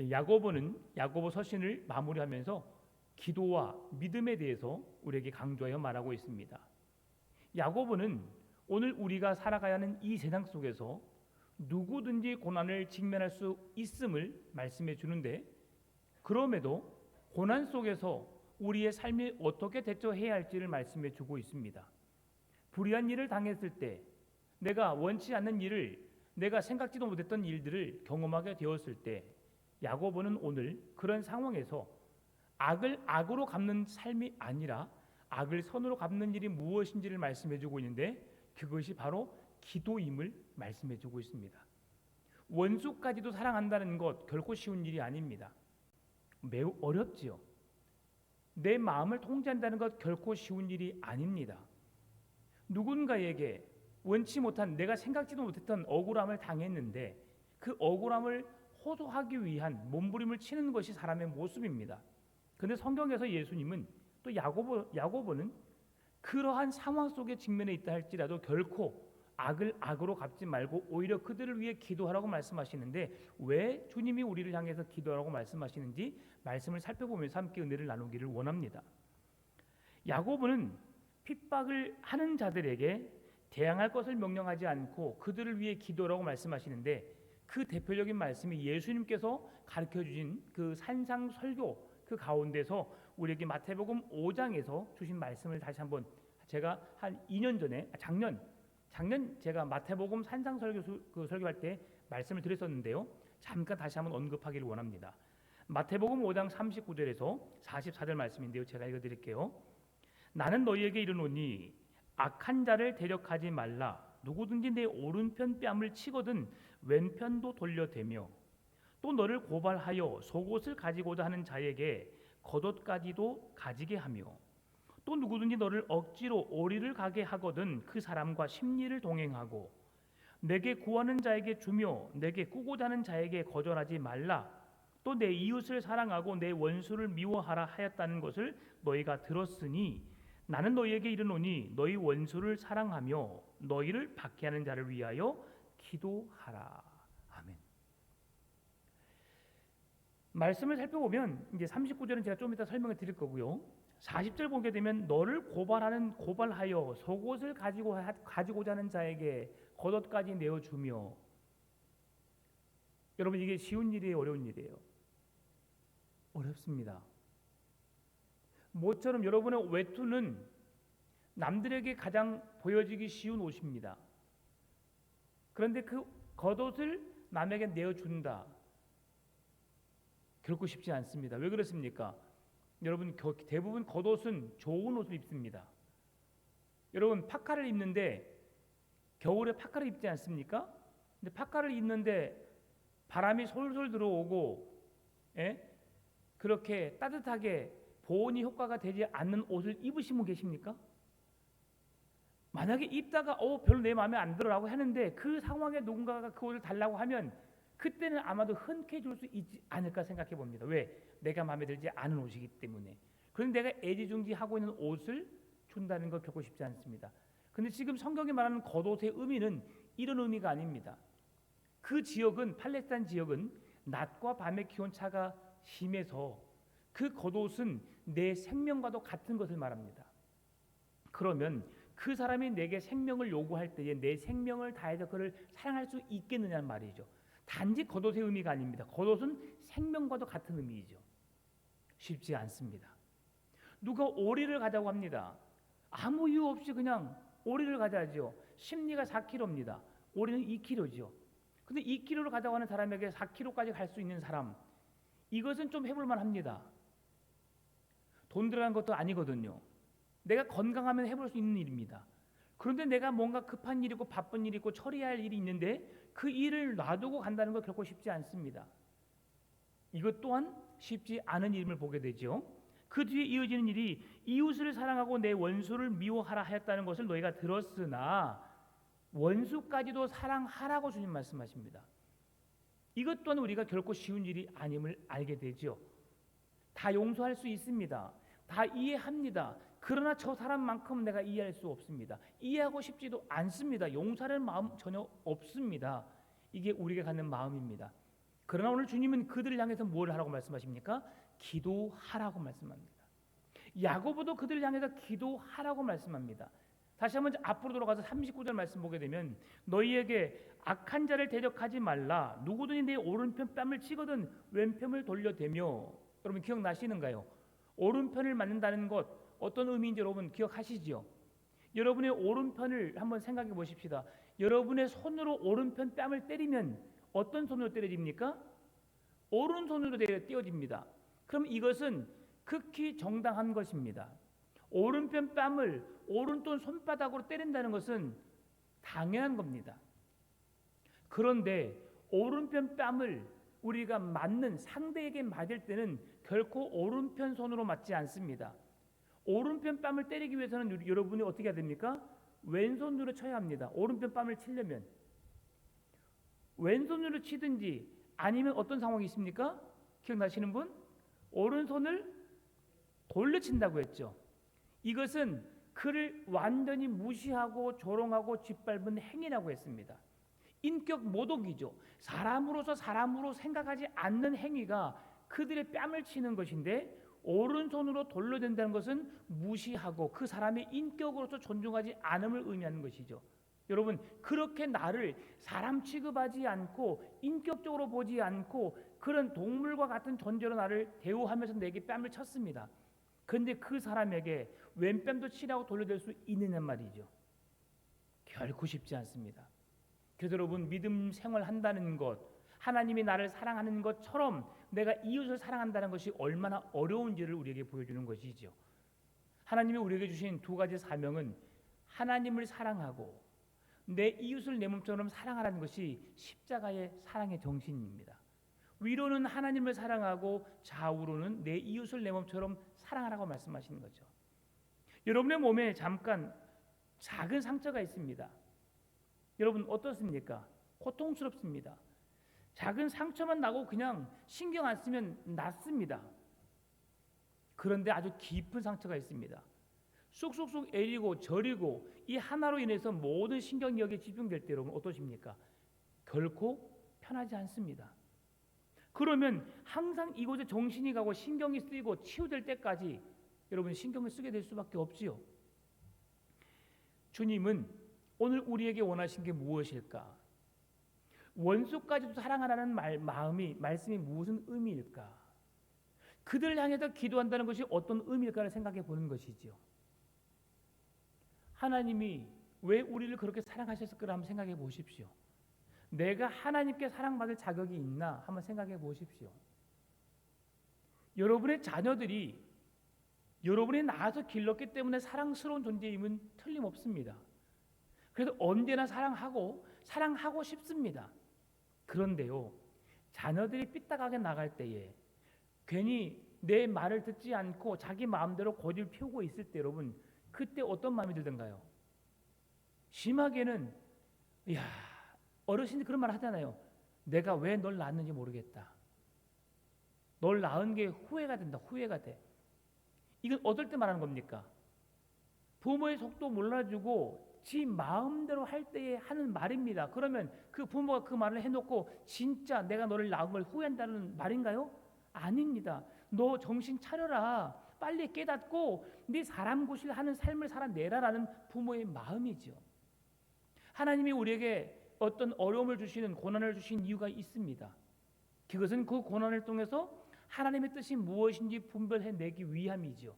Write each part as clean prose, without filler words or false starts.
야고보는 야고보 서신을 마무리하면서 기도와 믿음에 대해서 우리에게 강조하여 말하고 있습니다. 야고보는 오늘 우리가 살아가야 하는 이 세상 속에서 누구든지 고난을 직면할 수 있음을 말씀해 주는데, 그럼에도 고난 속에서 우리의 삶이 어떻게 대처해야 할지를 말씀해 주고 있습니다. 불의한 일을 당했을 때, 내가 원치 않는 일을, 내가 생각지도 못했던 일들을 경험하게 되었을 때, 야고보는 오늘 그런 상황에서 악을 악으로 갚는 삶이 아니라 악을 선으로 갚는 일이 무엇인지를 말씀해 주고 있는데, 그것이 바로 기도임을 말씀해 주고 있습니다. 원수까지도 사랑한다는 것 결코 쉬운 일이 아닙니다. 매우 어렵지요. 내 마음을 통제한다는 것 결코 쉬운 일이 아닙니다. 누군가에게 원치 못한, 내가 생각지도 못했던 억울함을 당했는데 그 억울함을 호소하기 위한 몸부림을 치는 것이 사람의 모습입니다. 그런데 성경에서 예수님은 또 야고보는 그러한 상황 속에 직면해 있다 할지라도 결코 악을 악으로 갚지 말고 오히려 그들을 위해 기도하라고 말씀하시는데, 왜 주님이 우리를 향해서 기도하라고 말씀하시는지 말씀을 살펴보면서 함께 은혜를 나누기를 원합니다. 야고보는 핍박을 하는 자들에게 대항할 것을 명령하지 않고 그들을 위해 기도하라고 말씀하시는데, 그 대표적인 말씀이 예수님께서 가르쳐 주신 그 산상 설교 그 가운데서 우리에게 마태복음 5장에서 주신 말씀을 다시 한번, 제가 한 2년 전에 작년 제가 마태복음 산상 설교할 때 말씀을 드렸었는데요. 잠깐 다시 한번 언급하기를 원합니다. 마태복음 5장 39절에서 44절 말씀인데요. 제가 읽어드릴게요. 나는 너희에게 이르노니 악한 자를 대적하지 말라. 누구든지 내 오른편 뺨을 치거든 왼편도 돌려대며, 또 너를 고발하여 속옷을 가지고자 하는 자에게 겉옷까지도 가지게 하며, 또 누구든지 너를 억지로 오리를 가게 하거든 그 사람과 심리를 동행하고, 내게 구하는 자에게 주며 내게 꾸고자 하는 자에게 거절하지 말라. 또 내 이웃을 사랑하고 내 원수를 미워하라 하였다는 것을 너희가 들었으니, 나는 너희에게 이르노니 너희 원수를 사랑하며 너희를 박해하는 자를 위하여 기도하라. 아멘. 말씀을 살펴보면 이제 39절은 제가 좀 이따 설명을 드릴 거고요. 40절 보게 되면 너를 고발하여 속옷을 가지고자 하는 자에게 겉옷까지 내어주며, 여러분 이게 쉬운 일이에요, 어려운 일이에요? 어렵습니다. 모처럼 여러분의 외투는 남들에게 가장 보여지기 쉬운 옷입니다. 그런데 그 겉옷을 남에게 내어준다, 결코 쉽지 않습니다. 왜 그렇습니까? 여러분 대부분 겉옷은 좋은 옷을 입습니다. 여러분 파카를 입는데 겨울에 파카를 입지 않습니까? 근데 파카를 입는데 바람이 솔솔 들어오고 그렇게 따뜻하게 보온이 효과가 되지 않는 옷을 입으신 분 계십니까? 만약에 입다가 별로 내 마음에 안 들어라고 하는데 그 상황에 누군가가 그 옷을 달라고 하면 그때는 아마도 흔쾌해질 수 있지 않을까 생각해 봅니다. 왜? 내가 마음에 들지 않은 옷이기 때문에. 그런데 내가 애지중지하고 있는 옷을 준다는 것 결코 쉽지 않습니다. 그런데 지금 성경이 말하는 겉옷의 의미는 이런 의미가 아닙니다. 그 지역은, 팔레스타인 지역은 낮과 밤의 기온차가 심해서 그 겉옷은 내 생명과도 같은 것을 말합니다. 그러면 그 사람이 내게 생명을 요구할 때에 내 생명을 다해서 그를 사랑할 수 있겠느냐는 말이죠. 단지 겉옷의 의미가 아닙니다. 겉옷은 생명과도 같은 의미이죠. 쉽지 않습니다. 누가 오리를 가자고 합니다. 아무 이유 없이 그냥 오리를 가자죠. 심리가 4kg입니다. 오리는 2kg죠. 근데 2kg를 가자고 하는 사람에게 4kg까지 갈 수 있는 사람, 이것은 좀 해볼 만합니다. 돈 들어간 것도 아니거든요. 내가 건강하면 해볼 수 있는 일입니다. 그런데 내가 뭔가 급한 일이고 바쁜 일이 있고 처리해야 할 일이 있는데 그 일을 놔두고 간다는 건 결코 쉽지 않습니다. 이것 또한 쉽지 않은 일임을 보게 되죠. 그 뒤에 이어지는 일이 이웃을 사랑하고 내 원수를 미워하라 하였다는 것을 너희가 들었으나 원수까지도 사랑하라고 주님 말씀하십니다. 이것 또한 우리가 결코 쉬운 일이 아님을 알게 되죠. 다 용서할 수 있습니다. 다 이해합니다. 그러나 저 사람만큼 내가 이해할 수 없습니다. 이해하고 싶지도 않습니다. 용서하는 마음 전혀 없습니다. 이게 우리가 갖는 마음입니다. 그러나 오늘 주님은 그들을 향해서 뭘 하라고 말씀하십니까? 기도하라고 말씀합니다. 야고보도 그들을 향해서 기도하라고 말씀합니다. 다시 한번 앞으로 돌아가서 39절 말씀 보게 되면 너희에게 악한 자를 대적하지 말라. 누구든지 내 오른편 뺨을 치거든 왼편을 돌려대며. 여러분 기억나시는가요? 오른편을 맞는다는 것 어떤 의미인지 여러분 기억하시지요? 여러분의 오른편을 한번 생각해 보십시다. 여러분의 손으로 오른편 뺨을 때리면 어떤 손으로 때려집니까? 오른손으로 떼어집니다. 그럼 이것은 극히 정당한 것입니다. 오른편 뺨을 오른손 손바닥으로 때린다는 것은 당연한 겁니다. 그런데 오른편 뺨을 우리가 맞는 상대에게 맞을 때는 결코 오른편 손으로 맞지 않습니다. 오른편 뺨을 때리기 위해서는 여러분이 어떻게 해야 됩니까? 왼손으로 쳐야 합니다. 오른편 뺨을 치려면 왼손으로 치든지 아니면 어떤 상황이 있습니까? 기억나시는 분? 오른손을 돌려친다고 했죠. 이것은 그를 완전히 무시하고 조롱하고 짓밟은 행위라고 했습니다. 인격 모독이죠. 사람으로서 사람으로 생각하지 않는 행위가 그들의 뺨을 치는 것인데 오른손으로 돌려댄다는 것은 무시하고 그 사람의 인격으로서 존중하지 않음을 의미하는 것이죠. 여러분 그렇게 나를 사람 취급하지 않고 인격적으로 보지 않고 그런 동물과 같은 존재로 나를 대우하면서 내게 뺨을 쳤습니다. 그런데 그 사람에게 왼뺨도 치라고 돌려댈 수 있느냐 말이죠. 결코 쉽지 않습니다. 그래서 여러분 믿음 생활한다는 것, 하나님이 나를 사랑하는 것처럼 내가 이웃을 사랑한다는 것이 얼마나 어려운지를 우리에게 보여주는 것이죠. 하나님이 우리에게 주신 두 가지 사명은 하나님을 사랑하고 내 이웃을 내 몸처럼 사랑하라는 것이 십자가의 사랑의 정신입니다. 위로는 하나님을 사랑하고 좌우로는 내 이웃을 내 몸처럼 사랑하라고 말씀하시는 거죠. 여러분의 몸에 잠깐 작은 상처가 있습니다. 여러분 어떻습니까? 고통스럽습니다. 작은 상처만 나고 그냥 신경 안 쓰면 낫습니다. 그런데 아주 깊은 상처가 있습니다. 쑥쑥쑥 애리고 저리고 이 하나로 인해서 모든 신경력이 집중될 때 여러분 어떠십니까? 결코 편하지 않습니다. 그러면 항상 이곳에 정신이 가고 신경이 쓰이고 치유될 때까지 여러분 신경을 쓰게 될 수밖에 없지요. 주님은 오늘 우리에게 원하신 게 무엇일까? 원수까지도 사랑하라는 말씀이 무슨 의미일까? 그들을 향해서 기도한다는 것이 어떤 의미일까를 생각해 보는 것이지요. 하나님이 왜 우리를 그렇게 사랑하셨을까 한번 생각해 보십시오. 내가 하나님께 사랑받을 자격이 있나 한번 생각해 보십시오. 여러분의 자녀들이 여러분이 낳아서 길렀기 때문에 사랑스러운 존재임은 틀림없습니다. 그래서 언제나 사랑하고 싶습니다. 그런데요, 자녀들이 삐딱하게 나갈 때에 괜히 내 말을 듣지 않고 자기 마음대로 고집을 피우고 있을 때 여러분 그때 어떤 마음이 들던가요? 심하게는 어르신들이 그런 말 하잖아요. 내가 왜 널 낳았는지 모르겠다. 널 낳은 게 후회가 된다. 후회가 돼. 이건 어떨 때 말하는 겁니까? 부모의 속도 몰라주고 지 마음대로 할 때에 하는 말입니다. 그러면 그 부모가 그 말을 해놓고 진짜 내가 너를 낳은 걸 후회한다는 말인가요? 아닙니다. 너 정신 차려라. 빨리 깨닫고 네 사람 구실하는 삶을 살아내라라는 부모의 마음이죠. 하나님이 우리에게 어떤 어려움을 주시는 고난을 주신 이유가 있습니다. 그것은 그 고난을 통해서 하나님의 뜻이 무엇인지 분별해내기 위함이죠.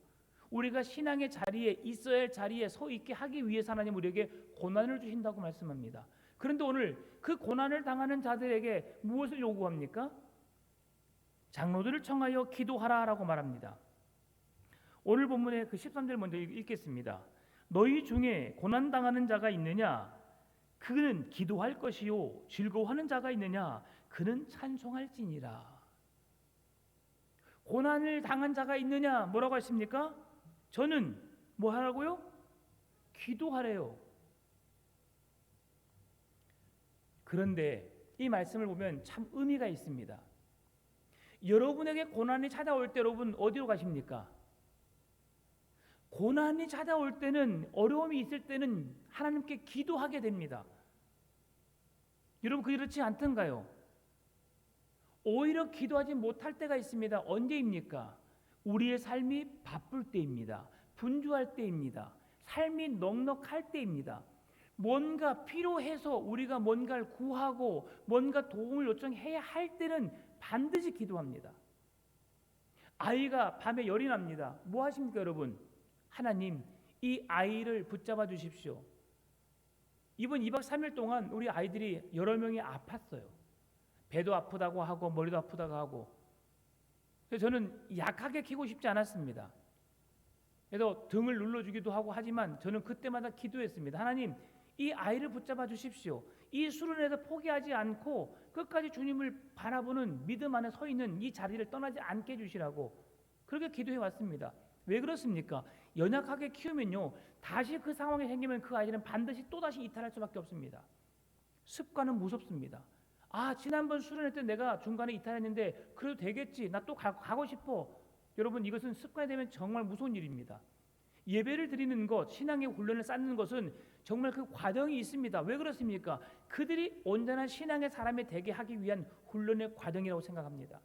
우리가 신앙의 자리에 있어야 할 자리에 서 있게 하기 위해서 하나님 우리에게 고난을 주신다고 말씀합니다. 그런데 오늘 그 고난을 당하는 자들에게 무엇을 요구합니까? 장로들을 청하여 기도하라라고 말합니다. 오늘 본문의 그 13절 먼저 읽겠습니다. 너희 중에 고난당하는 자가 있느냐? 그는 기도할 것이요. 즐거워하는 자가 있느냐? 그는 찬송할지니라. 고난을 당한 자가 있느냐? 뭐라고 하십니까? 저는 뭐 하라고요? 기도하래요. 그런데 이 말씀을 보면 참 의미가 있습니다. 여러분에게 고난이 찾아올 때 여러분 어디로 가십니까? 고난이 찾아올 때는 어려움이 있을 때는 하나님께 기도하게 됩니다. 여러분 그렇지 않던가요? 오히려 기도하지 못할 때가 있습니다. 언제입니까? 우리의 삶이 바쁠 때입니다. 분주할 때입니다. 삶이 넉넉할 때입니다. 뭔가 필요해서 우리가 뭔가를 구하고 뭔가 도움을 요청해야 할 때는 반드시 기도합니다. 아이가 밤에 열이 납니다. 뭐 하십니까, 여러분? 하나님, 이 아이를 붙잡아 주십시오. 이번 2박 3일 동안 우리 아이들이 여러 명이 아팠어요. 배도 아프다고 하고 머리도 아프다고 하고. 그래서 저는 약하게 키고 싶지 않았습니다. 그래서 등을 눌러주기도 하고 하지만 저는 그때마다 기도했습니다. 하나님, 이 아이를 붙잡아 주십시오. 이 수련에서 포기하지 않고 끝까지 주님을 바라보는 믿음 안에 서 있는 이 자리를 떠나지 않게 해주시라고 그렇게 기도해 왔습니다. 왜 그렇습니까? 연약하게 키우면요, 다시 그 상황이 생기면 그 아이들은 반드시 또다시 이탈할 수밖에 없습니다. 습관은 무섭습니다. 아, 지난번 수련회 때 내가 중간에 이탈했는데 그래도 되겠지, 나 또 가고 싶어. 여러분, 이것은 습관이 되면 정말 무서운 일입니다. 예배를 드리는 것, 신앙의 훈련을 쌓는 것은 정말 그 과정이 있습니다. 왜 그렇습니까? 그들이 온전한 신앙의 사람이 되게 하기 위한 훈련의 과정이라고 생각합니다.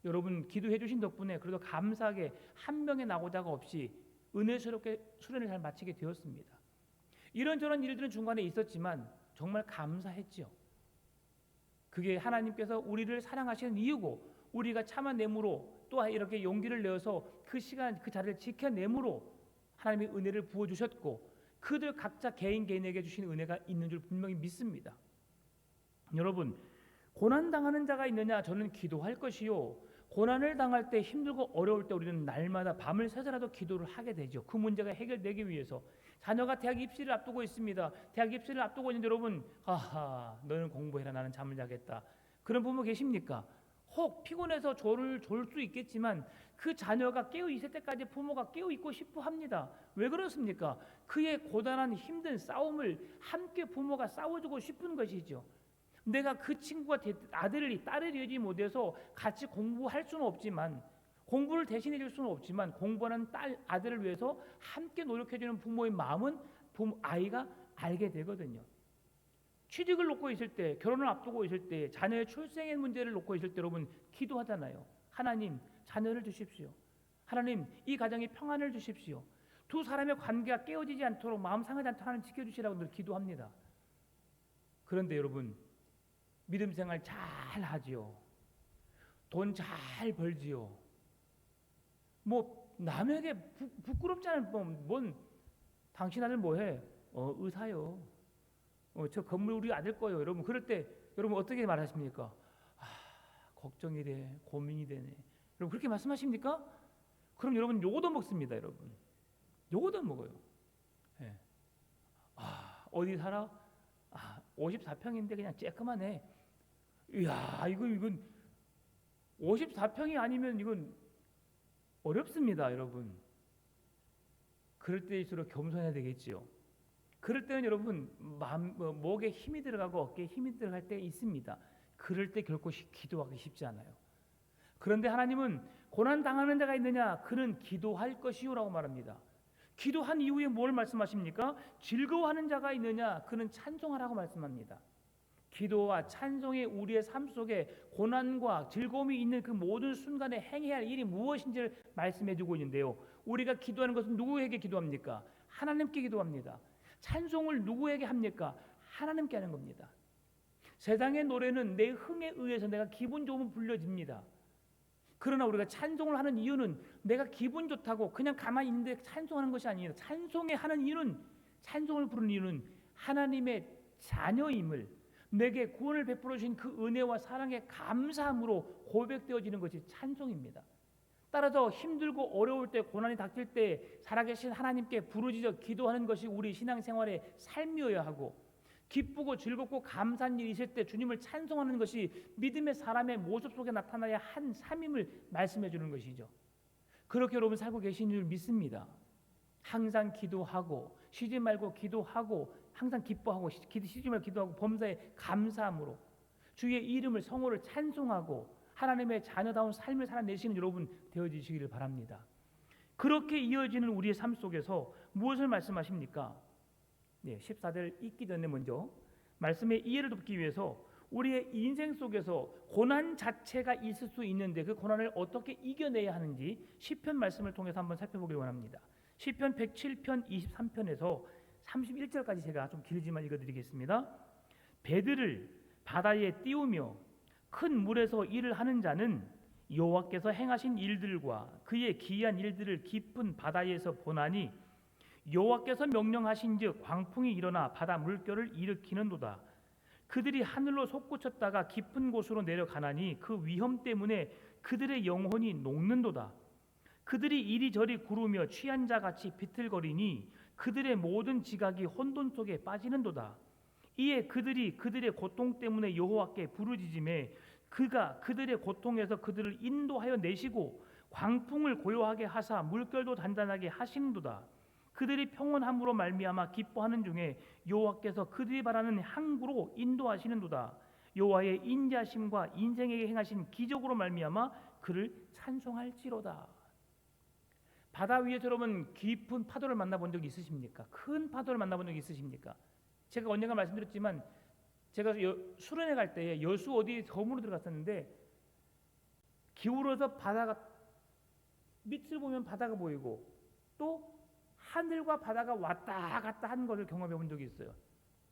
여러분, 기도해 주신 덕분에 그래도 감사하게 한 명의 낙오자가 없이 은혜스럽게 수련을 잘 마치게 되었습니다. 이런저런 일들은 중간에 있었지만 정말 감사했죠. 그게 하나님께서 우리를 사랑하시는 이유고, 우리가 참아내므로 또 이렇게 용기를 내어서 그 시간 그 자리를 지켜내므로 하나님의 은혜를 부어주셨고, 그들 각자 개인에게 주신 은혜가 있는 줄 분명히 믿습니다. 여러분, 고난당하는 자가 있느냐? 저는 기도할 것이요, 고난을 당할 때, 힘들고 어려울 때 우리는 날마다 밤을 새서라도 기도를 하게 되죠. 그 문제가 해결되기 위해서. 자녀가 대학 입시를 앞두고 있습니다. 대학 입시를 앞두고 있는데 여러분, 아하, 너는 공부해라, 나는 잠을 자겠다. 그런 부모 계십니까? 혹 피곤해서 졸 수 있겠지만 그 자녀가 깨어 있을 때까지 부모가 깨어 있고 싶어 합니다. 왜 그렇습니까? 그의 고단한 힘든 싸움을 함께 부모가 싸워주고 싶은 것이죠. 내가 그 친구가 아들이 딸을 이루지 못해서 같이 공부할 수는 없지만, 공부를 대신해 줄 수는 없지만, 공부하는 아들을 위해서 함께 노력해 주는 부모의 마음은 아이가 알게 되거든요. 취직을 놓고 있을 때, 결혼을 앞두고 있을 때, 자녀의 출생의 문제를 놓고 있을 때 여러분 기도하잖아요. 하나님, 자녀를 주십시오. 하나님, 이 가정에 평안을 주십시오. 두 사람의 관계가 깨어지지 않도록, 마음 상하지 않도록 하나님 지켜주시라고 늘 기도합니다. 그런데 여러분, 믿음 생활 잘 하지요. 돈 잘 벌지요. 뭐 남에게 부끄럽지 않은 뭔 당신 아들 뭐해? 의사요. 저 건물 우리 아들 거예요. 여러분, 그럴 때 여러분 어떻게 말하십니까? 아, 걱정이 돼, 고민이 되네. 여러분 그렇게 말씀하십니까? 그럼 여러분 요거도 먹습니다. 여러분 요거도 먹어요. 예. 아, 어디 살아? 아, 54평인데 그냥 쬐끄만해. 이야, 이건 54평이 아니면 이건 어렵습니다, 여러분. 그럴 때일수록 겸손해야 되겠지요. 그럴 때는 여러분 목에 힘이 들어가고 어깨에 힘이 들어갈 때 있습니다. 그럴 때 결코 기도하기 쉽지 않아요. 그런데 하나님은 고난 당하는 자가 있느냐? 그는 기도할 것이요라고 말합니다. 기도한 이후에 뭘 말씀하십니까? 즐거워하는 자가 있느냐? 그는 찬송하라고 말씀합니다. 기도와 찬송이 우리의 삶 속에 고난과 즐거움이 있는 그 모든 순간에 행해야 할 일이 무엇인지를 말씀해 주고 있는데요. 우리가 기도하는 것은 누구에게 기도합니까? 하나님께 기도합니다. 찬송을 누구에게 합니까? 하나님께 하는 겁니다. 세상의 노래는 내 흥에 의해서 내가 기분 좋으면 불려집니다. 그러나 우리가 찬송을 하는 이유는 내가 기분 좋다고 그냥 가만히 있는데 찬송하는 것이 아니에요. 찬송을 부르는 이유는 하나님의 자녀임을, 내게 구원을 베풀어 주신 그 은혜와 사랑에 감사함으로 고백되어지는 것이 찬송입니다. 따라서 힘들고 어려울 때, 고난이 닥칠 때 살아계신 하나님께 부르짖어 기도하는 것이 우리 신앙생활의 삶이어야 하고, 기쁘고 즐겁고 감사한 일이 있을 때 주님을 찬송하는 것이 믿음의 사람의 모습 속에 나타나야 한 삶임을 말씀해 주는 것이죠. 그렇게 여러분 살고 계신 줄 믿습니다. 항상 기도하고 쉬지 말고 기도하고 항상 기뻐하고 쉬지 말고 기도하고 범사에 감사함으로 주의 이름을, 성호를 찬송하고 하나님의 자녀다운 삶을 살아내시는 여러분 되어지시기를 바랍니다. 그렇게 이어지는 우리의 삶 속에서 무엇을 말씀하십니까? 14절 읽기 전에 먼저 말씀의 이해를 돕기 위해서 우리의 인생 속에서 고난 자체가 있을 수 있는데 그 고난을 어떻게 이겨내야 하는지 시편 말씀을 통해서 한번 살펴보길 원합니다. 시편 107편 23편에서 31절까지 제가 좀 길지만 읽어드리겠습니다. 배들을 바다에 띄우며 큰 물에서 일을 하는 자는 여호와께서 행하신 일들과 그의 기이한 일들을 깊은 바다에서 보나니 여호와께서 명령하신즉 광풍이 일어나 바다 물결을 일으키는도다. 그들이 하늘로 솟구쳤다가 깊은 곳으로 내려가나니 그 위험 때문에 그들의 영혼이 녹는도다. 그들이 이리저리 구르며 취한 자같이 비틀거리니 그들의 모든 지각이 혼돈 속에 빠지는도다. 이에 그들이 그들의 고통 때문에 여호와께 부르짖음에 그가 그들의 고통에서 그들을 인도하여 내시고 광풍을 고요하게 하사 물결도 단단하게 하시는도다. 그들이 평온함으로 말미암아 기뻐하는 중에 여호와께서 그들이 바라는 항구로 인도하시는도다. 여호와의 인자심과 인생에게 행하신 기적으로 말미암아 그를 찬송할지로다. 바다 위에서 여러분 깊은 파도를 만나본 적 있으십니까? 큰 파도를 만나본 적 있으십니까? 제가 언젠가 말씀드렸지만 제가 수련회 갈 때에 여수 어디 섬으로 들어갔었는데 기울어서 바다가 밑을 보면 바다가 보이고 또 하늘과 바다가 왔다 갔다 하는 것을 경험해 본 적이 있어요.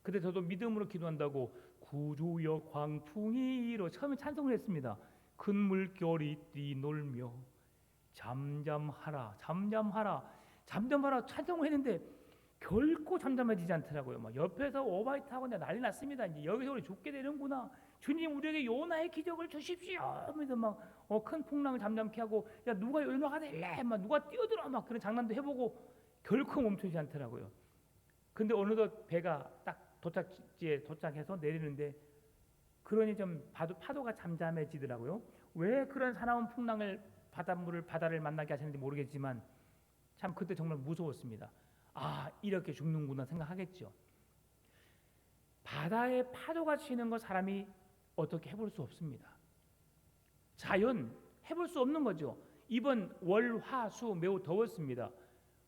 그때 저도 믿음으로 기도한다고 구주여 광풍이 일어 처음에 찬송을 했습니다. 큰 물결이 뛰놀며 잠잠하라 잠잠하라 잠잠하라 찬송을 했는데 결코 잠잠해지지 않더라고요. 막 옆에서 오바이트 하고 난리 났습니다. 이제 여기서 우리 죽게 되는구나. 주님 우리에게 요나의 기적을 주십시오. 하면서 막 큰 풍랑을 잠잠케 하고 야 누가 요나가 될래? 막 누가 뛰어들어 막 그런 장난도 해보고 결코 멈추지 않더라고요. 근데 어느덧 배가 딱 도착지에 도착해서 내리는데 그러니 좀 파도가 잠잠해지더라고요. 왜 그런 사나운 풍랑을 바다를 만나게 하시는지 모르겠지만 참 그때 정말 무서웠습니다. 아 이렇게 죽는구나 생각하겠죠. 바다에 파도가 치는 거 사람이 어떻게 해볼 수 없습니다. 자연 해볼 수 없는 거죠. 이번 월, 화, 수 매우 더웠습니다.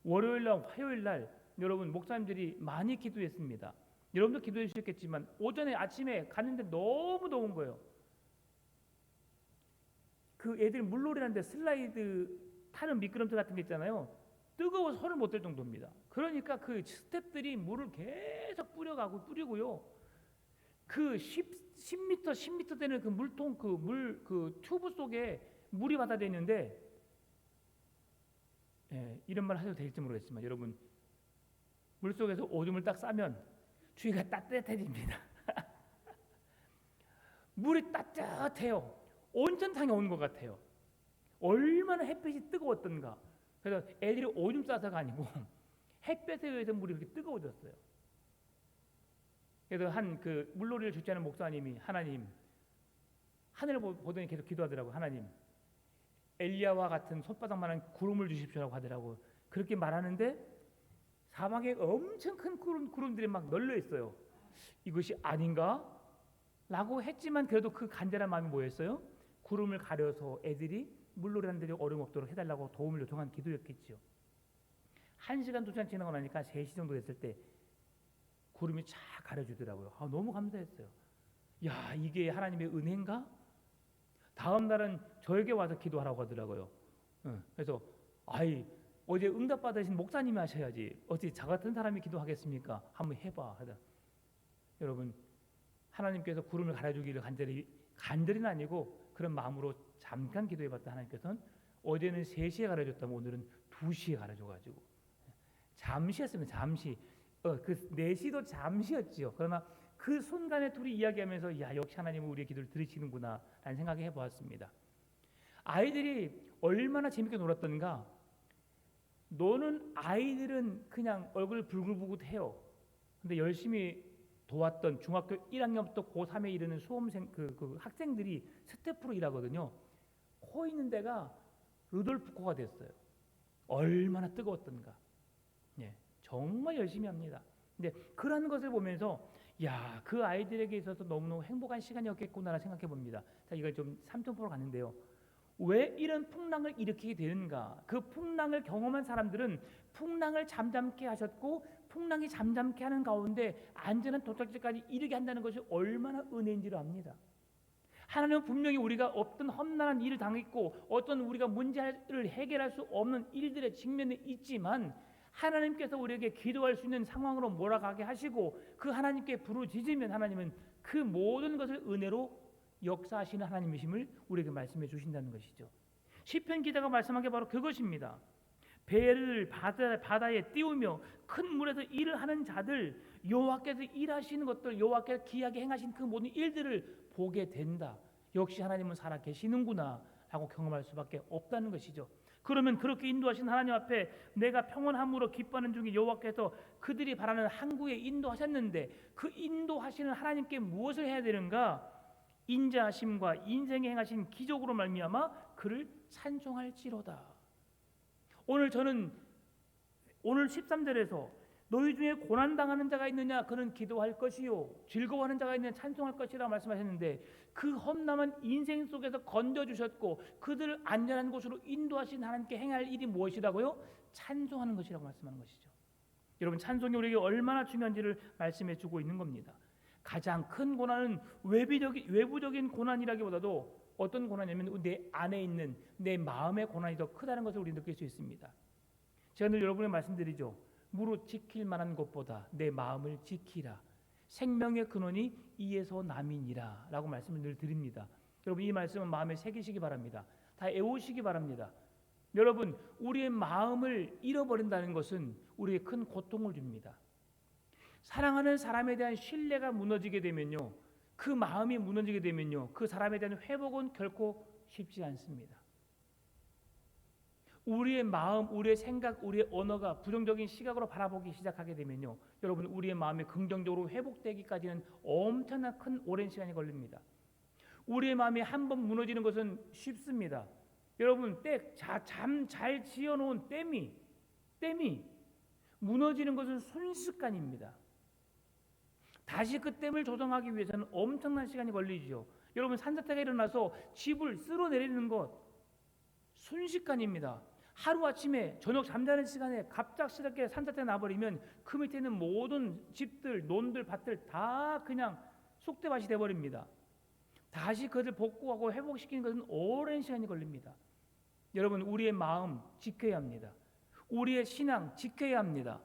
월요일날, 화요일날 여러분 목사님들이 많이 기도했습니다. 여러분도 기도해 주셨겠지만 오전에 아침에 갔는데 너무 더운 거예요. 그 애들 물놀이하는데 슬라이드 타는 미끄럼틀 같은 게 있잖아요. 뜨거워서 손을 못 댈 정도입니다. 그러니까 그 스태프들이 물을 계속 뿌리고요. 그 10m 되는 그 물통 그 튜브 속에 물이 받아져 있는데 이런 말 하셔도 될지 모르겠지만 여러분 물속에서 오줌을 딱 싸면 주위가 따뜻해집니다. 물이 따뜻해요. 온천탕에 오는 것 같아요. 얼마나 햇빛이 뜨거웠던가. 그래서 애들이 오줌 싸서가 아니고 햇볕에 의해서 물이 그렇게 뜨거워졌어요. 그래서 한 그 물놀이를 주최하는 목사님이 하나님 하늘을 보더니 계속 기도하더라고요. 하나님 엘리야와 같은 손바닥만한 구름을 주십시오라고 하더라고요. 그렇게 말하는데 사방에 엄청 큰 구름들이 막 널려 있어요. 이것이 아닌가? 라고 했지만 그래도 그 간절한 마음이 뭐였어요? 구름을 가려서 애들이 물놀이하는 데이 어려움 없도록 해달라고 도움을 요청한 기도였겠죠. 1시간 2시간 지나고 나니까 3시 정도 됐을 때 구름이 쫙 가려주더라고요. 너무 감사했어요. 야 이게 하나님의 은혜인가? 다음 날은 저에게 와서 기도하라고 하더라고요. 그래서 어제 응답 받으신 목사님이 하셔야지 어떻게 저 같은 사람이 기도하겠습니까? 한번 해봐 하다. 여러분 하나님께서 구름을 가려주기를 간절히는 아니고 그런 마음으로 잠깐 기도해봤다. 하나님께서는 어제는 3시에 가려줬다면 오늘은 2시에 가려줘가지고 잠시 했으면 잠시 그 4시도 잠시였지요. 그러나 그 순간에 둘이 이야기하면서 야 역시 하나님은 우리의 기도를 들으시는구나 라는 생각을 해보았습니다. 아이들이 얼마나 재밌게 놀았던가. 노는 아이들은 그냥 얼굴 붉을붉을해요. 근데 열심히 도왔던 중학교 1학년부터 고3에 이르는 수험생 그 학생들이 스태프로 일하거든요. 코 있는 데가 루돌프 코가 됐어요. 얼마나 뜨거웠던가. 정말 열심히 합니다. 근데 그런 것을 보면서 야, 그 아이들에게 있어서 너무너무 행복한 시간이었겠구나 생각해 봅니다. 자, 이걸 좀 3점포로 갔는데요. 왜 이런 풍랑을 일으키게 되는가? 그 풍랑을 경험한 사람들은 풍랑을 잠잠케 하셨고 풍랑이 잠잠케 하는 가운데 안전한 도착지까지 이르게 한다는 것이 얼마나 은혜인지를 압니다. 하나님은 분명히 우리가 어떤 험난한 일을 당했고 어떤 우리가 문제를 해결할 수 없는 일들의 직면에 있지만 하나님께서 우리에게 기도할 수 있는 상황으로 몰아가게 하시고 그 하나님께 부르짖으면 하나님은 그 모든 것을 은혜로 역사하시는 하나님이심을 우리에게 말씀해 주신다는 것이죠. 시편 기자가 말씀한 게 바로 그것입니다. 배를 바다에 띄우며 큰 물에서 일을 하는 자들, 여호와께서 일하시는 것들, 여호와께서 기하게 행하신 그 모든 일들을 보게 된다. 역시 하나님은 살아 계시는구나 라고 경험할 수밖에 없다는 것이죠. 그러면 그렇게 인도하신 하나님 앞에 내가 평온함으로 기뻐하는 중에 여호와께서 그들이 바라는 항구에 인도하셨는데 그 인도하시는 하나님께 무엇을 해야 되는가? 인자하심과 인생에 행하신 기적으로 말미암아 그를 찬송할지로다. 오늘 저는 오늘 13절에서 너희 중에 고난당하는 자가 있느냐 그는 기도할 것이요 즐거워하는 자가 있느냐 찬송할 것이라고 말씀하셨는데 그 험난한 인생 속에서 건져주셨고 그들을 안전한 곳으로 인도하신 하나님께 행할 일이 무엇이라고요? 찬송하는 것이라고 말씀하는 것이죠. 여러분 찬송이 우리에게 얼마나 중요한지를 말씀해 주고 있는 겁니다. 가장 큰 고난은 외부적인 고난이라기보다도 어떤 고난이냐면 내 안에 있는 내 마음의 고난이 더 크다는 것을 우리 느낄 수 있습니다. 제가 늘 여러분에 말씀드리죠. 무릇 지킬 만한 것보다 내 마음을 지키라. 생명의 근원이 이에서 남이니라 라고 말씀을 늘 드립니다. 여러분 이 말씀은 마음에 새기시기 바랍니다. 다 애우시기 바랍니다. 여러분 우리의 마음을 잃어버린다는 것은 우리에게 큰 고통을 줍니다. 사랑하는 사람에 대한 신뢰가 무너지게 되면요, 그 마음이 무너지게 되면요, 그 사람에 대한 회복은 결코 쉽지 않습니다. 우리의 마음, 우리의 생각, 우리의 언어가 부정적인 시각으로 바라보기 시작하게 되면요, 여러분 우리의 마음이 긍정적으로 회복되기까지는 엄청난 큰 오랜 시간이 걸립니다. 우리의 마음이 한번 무너지는 것은 쉽습니다. 여러분 잠 잘 지어놓은 댐이 무너지는 것은 순식간입니다. 다시 그 댐을 조성하기 위해서는 엄청난 시간이 걸리죠. 여러분 산사태가 일어나서 집을 쓸어내리는 것 순식간입니다. 하루아침에 저녁 잠자는 시간에 갑작스럽게 산사태가 나버리면 그 밑에 있는 모든 집들, 논들, 밭들 다 그냥 쑥대밭이 돼버립니다. 다시 그것을 복구하고 회복시키는 것은 오랜 시간이 걸립니다. 여러분 우리의 마음 지켜야 합니다. 우리의 신앙 지켜야 합니다.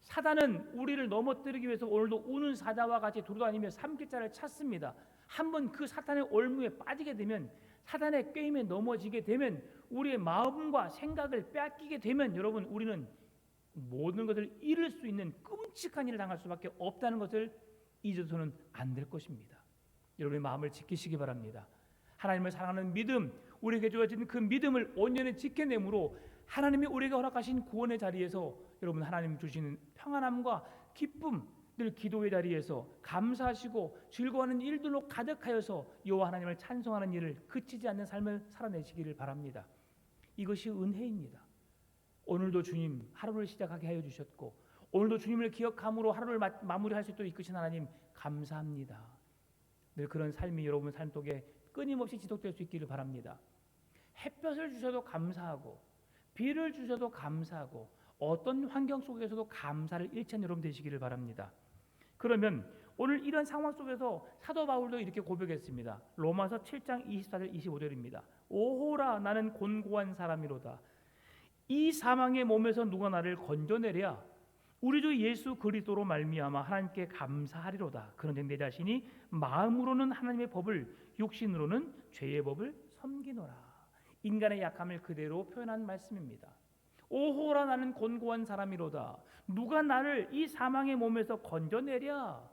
사단은 우리를 넘어뜨리기 위해서 오늘도 우는 사자와 같이 돌아다니며 삼킬 자를 찾습니다. 한번 그 사탄의 올무에 빠지게 되면, 사단의 꾀임에 넘어지게 되면, 우리의 마음과 생각을 빼앗기게 되면 여러분 우리는 모든 것을 잃을 수 있는 끔찍한 일을 당할 수밖에 없다는 것을 잊어서는 안 될 것입니다. 여러분의 마음을 지키시기 바랍니다. 하나님을 사랑하는 믿음, 우리에게 주어진 그 믿음을 온전히 지켜내므로 하나님이 우리에게 허락하신 구원의 자리에서 여러분 하나님 주시는 평안함과 기쁨, 늘 기도의 자리에서 감사하시고 즐거워하는 일들로 가득하여서 여호와 하나님을 찬송하는 일을 그치지 않는 삶을 살아내시기를 바랍니다. 이것이 은혜입니다. 오늘도 주님 하루를 시작하게 하여 주셨고 오늘도 주님을 기억함으로 하루를 마무리할 수 있도록 이끄신 하나님 감사합니다. 늘 그런 삶이 여러분 삶 속에 끊임없이 지속될 수 있기를 바랍니다. 햇볕을 주셔도 감사하고 비를 주셔도 감사하고 어떤 환경 속에서도 감사를 잃지 않는 여러분 되시기를 바랍니다. 그러면 오늘 이런 상황 속에서 사도 바울도 이렇게 고백했습니다. 로마서 7장 24절 25절입니다. 오호라 나는 곤고한 사람이로다. 이 사망의 몸에서 누가 나를 건져내랴. 우리 주 예수 그리스도로 말미암아 하나님께 감사하리로다. 그런즉 내 자신이 마음으로는 하나님의 법을 육신으로는 죄의 법을 섬기노라. 인간의 약함을 그대로 표현한 말씀입니다. 오호라 나는 곤고한 사람이로다. 누가 나를 이 사망의 몸에서 건져내랴.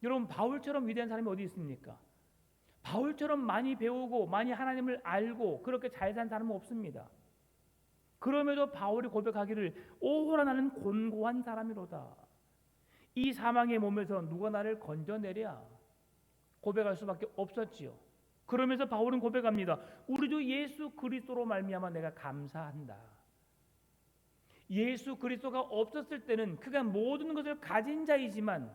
여러분 바울처럼 위대한 사람이 어디 있습니까? 바울처럼 많이 배우고 많이 하나님을 알고 그렇게 잘 산 사람은 없습니다. 그럼에도 바울이 고백하기를 오호라 나는 곤고한 사람이로다. 이 사망의 몸에서 누가 나를 건져내랴. 고백할 수밖에 없었지요. 그러면서 바울은 고백합니다. 우리 주 예수 그리스도로 말미암아 내가 감사한다. 예수 그리스도가 없었을 때는 그가 모든 것을 가진 자이지만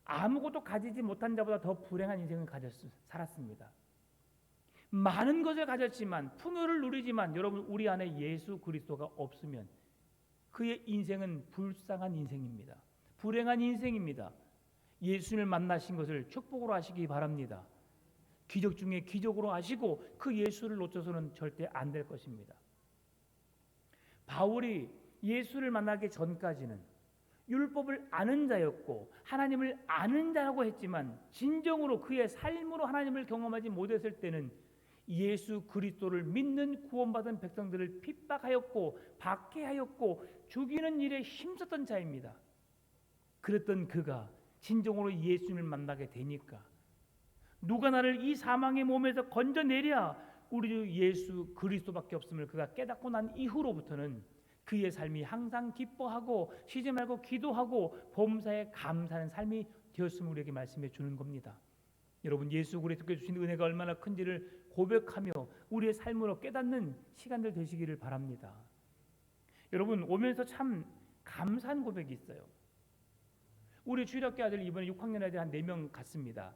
아무것도 가지지 못한 자보다 더 불행한 인생을 살았습니다. 많은 것을 가졌지만 풍요를 누리지만 여러분 우리 안에 예수 그리스도가 없으면 그의 인생은 불쌍한 인생입니다. 불행한 인생입니다. 예수님을 만나신 것을 축복으로 하시기 바랍니다. 기적 중에 기적으로 하시고 그 예수를 놓쳐서는 절대 안 될 것입니다. 바울이 예수를 만나기 전까지는 율법을 아는 자였고 하나님을 아는 자라고 했지만 진정으로 그의 삶으로 하나님을 경험하지 못했을 때는 예수 그리스도를 믿는 구원받은 백성들을 핍박하였고 박해하였고 죽이는 일에 힘썼던 자입니다. 그랬던 그가 진정으로 예수님을 만나게 되니까 누가 나를 이 사망의 몸에서 건져내랴, 우리 주 예수 그리스도밖에 없음을 그가 깨닫고 난 이후로부터는 그의 삶이 항상 기뻐하고 쉬지 말고 기도하고 범사에 감사하는 삶이 되었음을 우리에게 말씀해 주는 겁니다. 여러분, 예수 그리스도께 주신 은혜가 얼마나 큰지를 고백하며 우리의 삶으로 깨닫는 시간들 되시기를 바랍니다. 여러분, 오면서 참 감사한 고백이 있어요. 우리 주일학교 아들 이번에 6학년 아들 한 4명 갔습니다.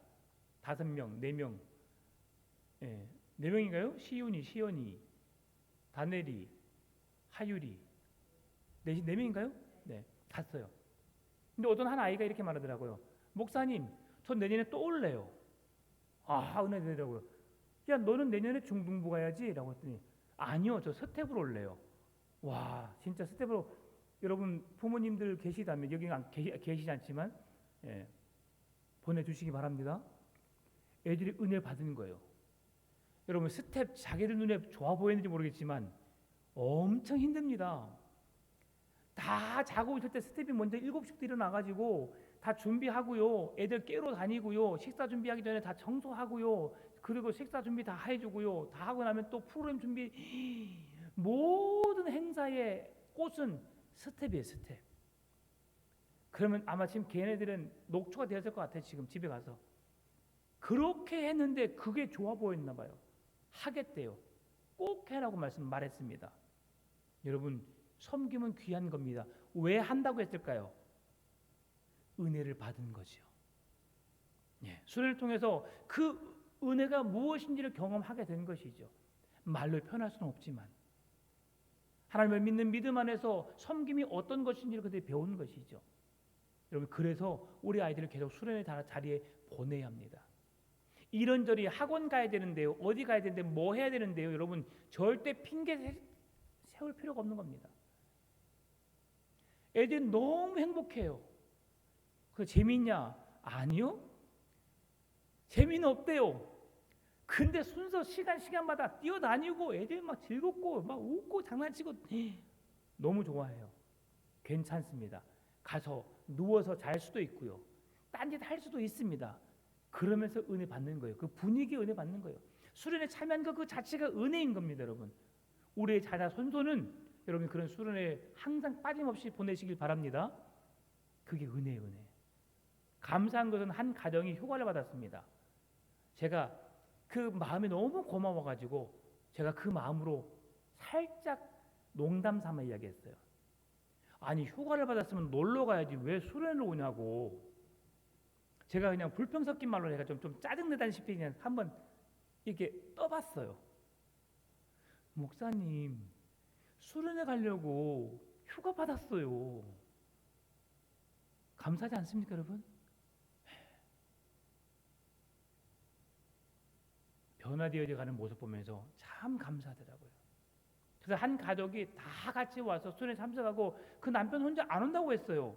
5명, 4명. 예, 4명인가요? 시연이, 다넬이, 하율이. 4명인가요? 네, 갔어요. 근데 어떤 한 아이가 이렇게 말하더라고요. 목사님, 저 내년에 또 올래요. 아, 은혜 되더라고요. 야, 너는 내년에 중등부 가야지 라고 했더니 아니요, 저 스텝으로 올래요. 와, 진짜 스텝으로. 여러분 부모님들 계시다면, 여기는 계시지 않지만 보내주시기 바랍니다. 애들이 은혜 받은 거예요. 여러분, 스텝 자기들 눈에 좋아 보이는지 모르겠지만 엄청 힘듭니다. 다 자고 있을 때 스텝이 먼저 7시부터 일어나가지고 다 준비하고요, 애들 깨러 다니고요, 식사 준비하기 전에 다 청소하고요, 그리고 식사 준비 다 해주고요, 다 하고 나면 또 프로그램 준비, 모든 행사의 꽃은 스텝이에요, 스텝. 그러면 아마 지금 걔네들은 녹초가 되었을 것 같아요. 지금 집에 가서 그렇게 했는데 그게 좋아 보였나 봐요. 하겠대요. 꼭 해라고 말했습니다. 여러분, 섬김은 귀한 겁니다. 왜 한다고 했을까요? 은혜를 받은 거죠. 수련을 통해서 그 은혜가 무엇인지를 경험하게 된 것이죠. 말로 표현할 수는 없지만 하나님을 믿는 믿음 안에서 섬김이 어떤 것인지를 그들이 배운 것이죠. 여러분, 그래서 우리 아이들을 계속 수련의 자리에 보내야 합니다. 이런저리 학원 가야 되는데요, 어디 가야 되는데 뭐 해야 되는데요, 여러분 절대 핑계 세울 필요가 없는 겁니다. 애들이 너무 행복해요. 그 재미있냐? 아니요, 재미는 없대요. 근데 순서 시간마다 뛰어다니고 애들 막 즐겁고 막 웃고 장난치고 너무 좋아해요. 괜찮습니다. 가서 누워서 잘 수도 있고요, 딴짓 할 수도 있습니다. 그러면서 은혜 받는 거예요. 그 분위기에 은혜 받는 거예요. 수련에 참여한 그 자체가 은혜인 겁니다. 여러분, 우리의 자녀 손소는 여러분 그런 수련에 항상 빠짐없이 보내시길 바랍니다. 그게 은혜예요, 은혜. 감사한 것은 한 가정이 휴가를 받았습니다. 제가 그 마음이 너무 고마워가지고 제가 그 마음으로 살짝 농담 삼아 이야기했어요. 아니, 휴가를 받았으면 놀러 가야지 왜 수련을 오냐고. 제가 그냥 불평 섞인 말로 제가 좀 짜증내다시피 그냥 한번 이렇게 떠봤어요. 목사님, 수련회 가려고 휴가 받았어요. 감사하지 않습니까, 여러분? 변화되어져 가는 모습 보면서 참 감사하더라고요. 그래서 한 가족이 다 같이 와서 수련회 참석하고 그 남편 혼자 안 온다고 했어요.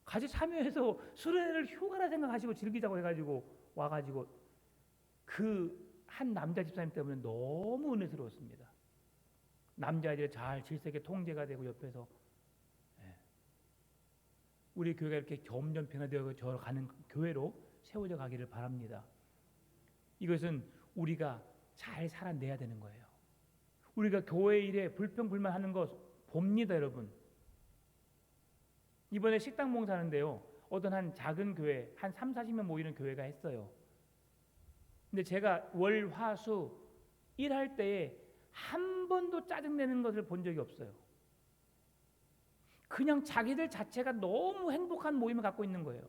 같이 참여해서 수련회를 휴가라 생각하시고 즐기자고 해가지고 와가지고 그 한 남자 집사님 때문에 너무 은혜스러웠습니다. 남자애들이 잘 질서있게 통제가 되고 옆에서 우리 교회가 이렇게 점점 변화되어 가는 교회로 세워져 가기를 바랍니다. 이것은 우리가 잘 살아내야 되는 거예요. 우리가 교회 일에 불평불만하는 거 봅니다, 여러분. 이번에 식당 봉사하는데요, 어떤 한 작은 교회 한 30-40명 모이는 교회가 했어요. 근데 제가 월, 화, 수 일할 때에 한 번도 짜증내는 것을 본 적이 없어요. 그냥 자기들 자체가 너무 행복한 모임을 갖고 있는 거예요.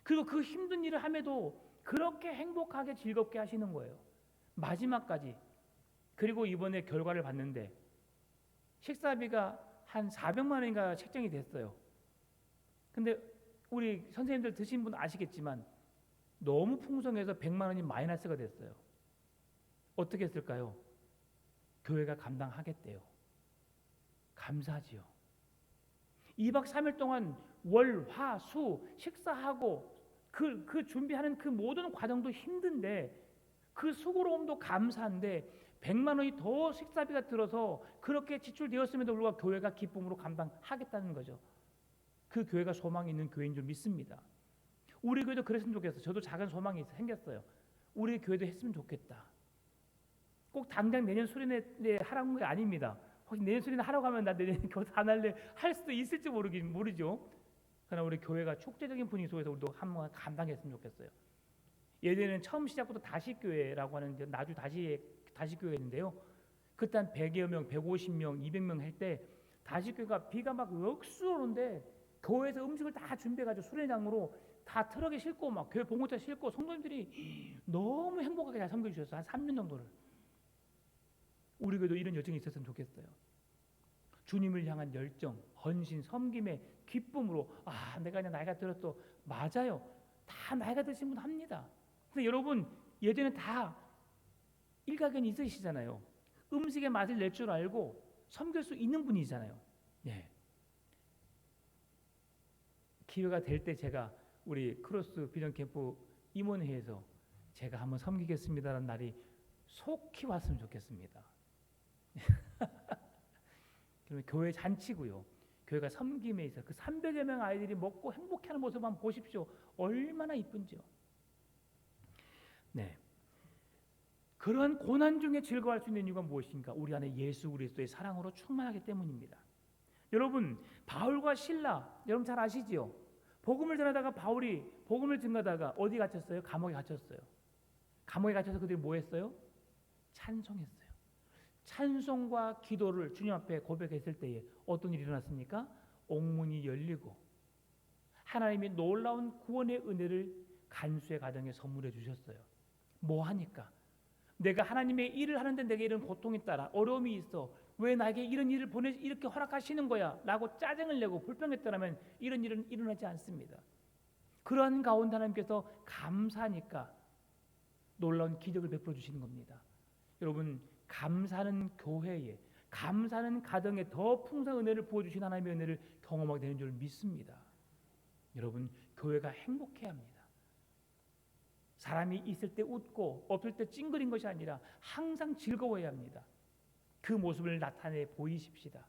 그리고 그 힘든 일을 함에도 그렇게 행복하게 즐겁게 하시는 거예요, 마지막까지. 그리고 이번에 결과를 봤는데 식사비가 한 400만 원인가 책정이 됐어요. 근데 우리 선생님들 드신 분 아시겠지만 너무 풍성해서 100만 원이 마이너스가 됐어요. 어떻게 했을까요? 교회가 감당하겠대요. 감사하지요. 2박 3일 동안 월, 화, 수 식사하고 그 준비하는 그 모든 과정도 힘든데 그 수고로움도 감사한데 100만 원이 더 식사비가 들어서 그렇게 지출되었음에도 불구하고 교회가 기쁨으로 감당하겠다는 거죠. 그 교회가 소망이 있는 교회인 줄 믿습니다. 우리 교회도 그랬으면 좋겠어요. 저도 작은 소망이 생겼어요. 우리 교회도 했으면 좋겠다. 꼭 당장 내년 수련회 하라는 게 아닙니다. 혹시 내년 수련회 하라고 하면 나 내년 교사 안 할래 할 수도 있을지 모르죠. 그러나 우리 교회가 축제적인 분위기 속에서 우리도 한번 감당했으면 좋겠어요. 예전에는 처음 시작부터 다시교회라고 하는 나주 다시교회가 있는데요. 그때 한 100여 명, 150명, 200명 할 때 다시교회가 비가 막 억수 오는데 교회에서 음식을 다 준비해가지고 수련장으로 다 트럭에 싣고 막 교회 봉고차 싣고 성도님들이 너무 행복하게 잘 섬겨주셨어요. 한 3년 정도를. 우리 교회도 이런 여정이 있었으면 좋겠어요. 주님을 향한 열정, 헌신, 섬김의 기쁨으로 내가 이제 나이가 들었어. 맞아요. 다 나이가 드신 분 합니다. 근데 여러분 예전에 다 일가견이 있으시잖아요. 음식의 맛을 낼 줄 알고 섬길 수 있는 분이잖아요. 네. 기회가 될 때 제가 우리 크로스 비전 캠프 임원회에서 제가 한번 섬기겠습니다라는 날이 속히 왔으면 좋겠습니다. 그러면 교회 잔치고요. 교회가 섬김에 있어 그 300여 명 아이들이 먹고 행복해하는 모습 한번 보십시오. 얼마나 이쁜지요. 네. 그러한 고난 중에 즐거워할 수 있는 이유가 무엇인가? 우리 안에 예수 그리스도의 사랑으로 충만하기 때문입니다. 여러분 바울과 실라 여러분 잘 아시지요? 복음을 전하다가 바울이 복음을 증거하다가 어디 갇혔어요? 감옥에 갇혔어요. 감옥에 갇혀서 그들이 뭐 했어요? 찬송했어요. 찬송과 기도를 주님 앞에 고백했을 때에 어떤 일이 일어났습니까? 옥문이 열리고 하나님이 놀라운 구원의 은혜를 간수의 가정에 선물해 주셨어요. 뭐 하니까? 내가 하나님의 일을 하는데 내게 이런 고통이 따라 어려움이 있어. 왜 나에게 이런 일을 이렇게 허락하시는 거야? 라고 짜증을 내고 불평했더라면 이런 일은 일어나지 않습니다. 그러한 가운데 하나님께서 감사하니까 놀라운 기적을 베풀어 주시는 겁니다. 여러분 감사하는 교회에 감사하는 가정에 더 풍성한 은혜를 부어주신 하나님의 은혜를 경험하게 되는 줄 믿습니다. 여러분 교회가 행복해야 합니다. 사람이 있을 때 웃고 없을 때 찡그린 것이 아니라 항상 즐거워해야 합니다. 그 모습을 나타내 보이십시다.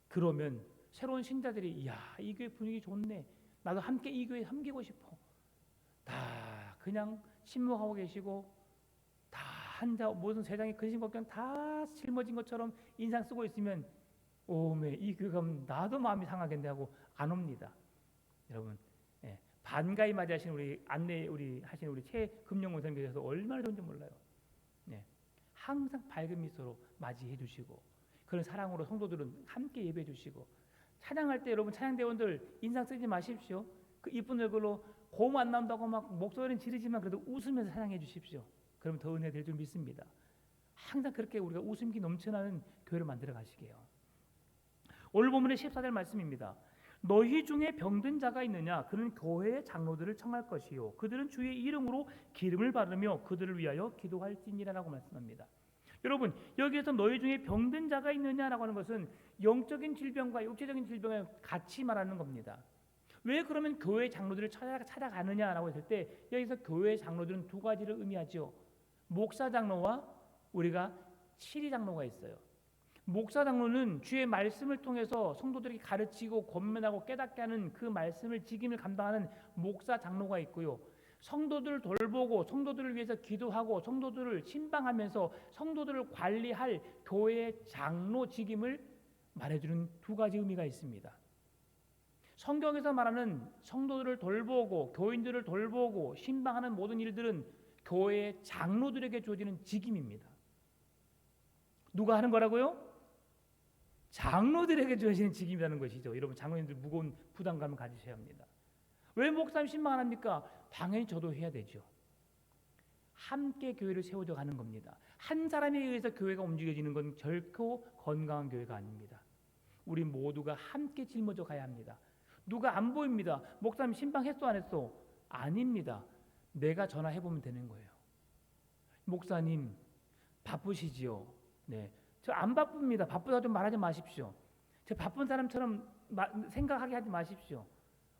그러면 새로운 신자들이 이 교회 분위기 좋네. 나도 함께 이 교회에 섬기고 싶어. 다 그냥 침묵하고 계시고 다 한자 모든 세상의 근심 걱정 다 짊어진 것처럼 인상 쓰고 있으면 오메 이 교회 가면 나도 마음이 상하겠네 하고 안 옵니다. 여러분 반가이 맞이하신 우리 하신 우리 최금영 원장님께서 얼마나 좋은지 몰라요. 항상 밝은 미소로 맞이해 주시고 그런 사랑으로 성도들은 함께 예배해 주시고 찬양할 때 여러분 찬양대원들 인상 쓰지 마십시오. 그 이쁜 얼굴로 고음 안 나온다고 막 목소리는 지르지만 그래도 웃으면서 찬양해 주십시오. 그러면 더 은혜 될 줄 믿습니다. 항상 그렇게 우리가 웃음기 넘쳐나는 교회를 만들어 가시게요. 오늘 본문의 14절 말씀입니다. 너희 중에 병든 자가 있느냐? 그는 교회의 장로들을 청할 것이요 그들은 주의 이름으로 기름을 바르며 그들을 위하여 기도할지니라라고 말씀합니다. 여러분 여기에서 너희 중에 병든 자가 있느냐라고 하는 것은 영적인 질병과 육체적인 질병을 같이 말하는 겁니다. 왜 그러면 교회 장로들을 찾아가느냐라고 했을 때 여기서 교회 장로들은 두 가지를 의미하죠. 목사 장로와 우리가 치리 장로가 있어요. 목사 장로는 주의 말씀을 통해서 성도들에게 가르치고 권면하고 깨닫게 하는 그 말씀을 직임을 감당하는 목사 장로가 있고요. 성도들을 돌보고 성도들을 위해서 기도하고 성도들을 신방하면서 성도들을 관리할 교회의 장로 직임을 말해주는 두 가지 의미가 있습니다. 성경에서 말하는 성도들을 돌보고 교인들을 돌보고 신방하는 모든 일들은 교회의 장로들에게 주어지는 직임입니다. 누가 하는 거라고요? 장로들에게 주어지는 직임이라는 것이죠. 여러분 장로님들 무거운 부담감을 가지셔야 합니다. 왜 목사님 신방 안 합니까? 당연히 저도 해야 되죠. 함께 교회를 세워져 가는 겁니다. 한 사람에 의해서 교회가 움직여지는 건 결코 건강한 교회가 아닙니다. 우리 모두가 함께 짊어져 가야 합니다. 누가 안 보입니다. 목사님 신방했어 안 했어? 아닙니다. 내가 전화해 보면 되는 거예요. 목사님 바쁘시지요? 네, 저 안 바쁩니다. 바쁘다 좀 말하지 마십시오. 저 바쁜 사람처럼 생각하게 하지 마십시오.